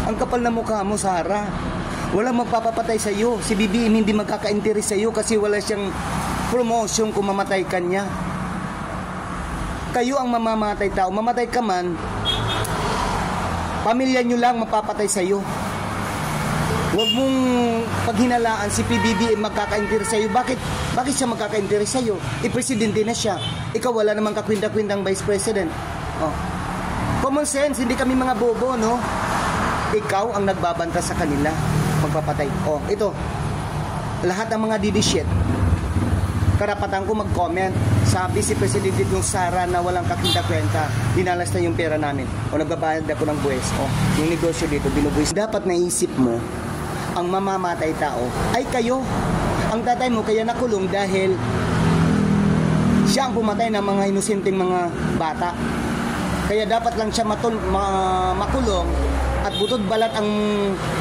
Ang kapal na mukha mo, Sara. Walang magpapapatay sa iyo. Si BBM hindi magkaka-interest sa iyo kasi wala siyang promotion kung mamatay ka niya. Kayo ang mamamatay tao. Mamatay ka man, pamilya nyo lang mapapatay sa iyo. Huwag mong paghinalaan si PBBM magkaka-interest sa iyo. Bakit siya magkaka-interest sa iyo? Presidente na siya. Ikaw wala namang kakwinta-kwintang vice president. Oh. Common sense, hindi kami mga bobo, no? Ikaw ang nagbabanta sa kanila. Magpapatay. Oh, ito. Lahat ng mga didishit. Karapatan ko mag-comment. Sabi si Presidente yung Sara na walang kakwinta-kwenta. Dinalas na yung pera namin. O nagbabayad ako ng buwes. O, yung negosyo dito, binubuwis. Dapat naisip mo, ang mamamatay tao ay kayo. Ang tatay mo kaya nakulong dahil siya ang pumatay ng mga inosenteng mga bata. Kaya dapat lang siya makulong at butod balat ang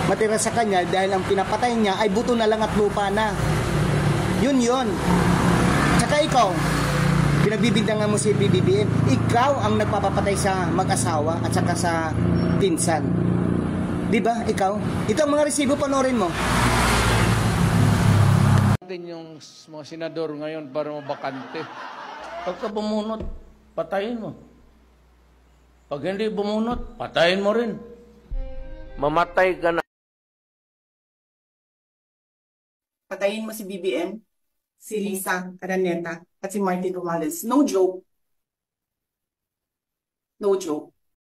matira sa kanya dahil ang pinapatay niya ay buto na lang at lupa na. Yun. Tsaka ikaw, pinagbibintangan mo si BBM, ikaw ang nagpapapatay sa mag-asawa at saka sa pinsan. Diba? Ikaw? Ito ang mga resibo, panoorin mo. Yung mga senador ngayon para mabakante. Pagka bumunot, patayin mo. Pag hindi bumunot, patayin mo rin. Mamatay ka na. Patayin mo si BBM, si Lisa Araneta, at si Martin Romales. No joke. No joke.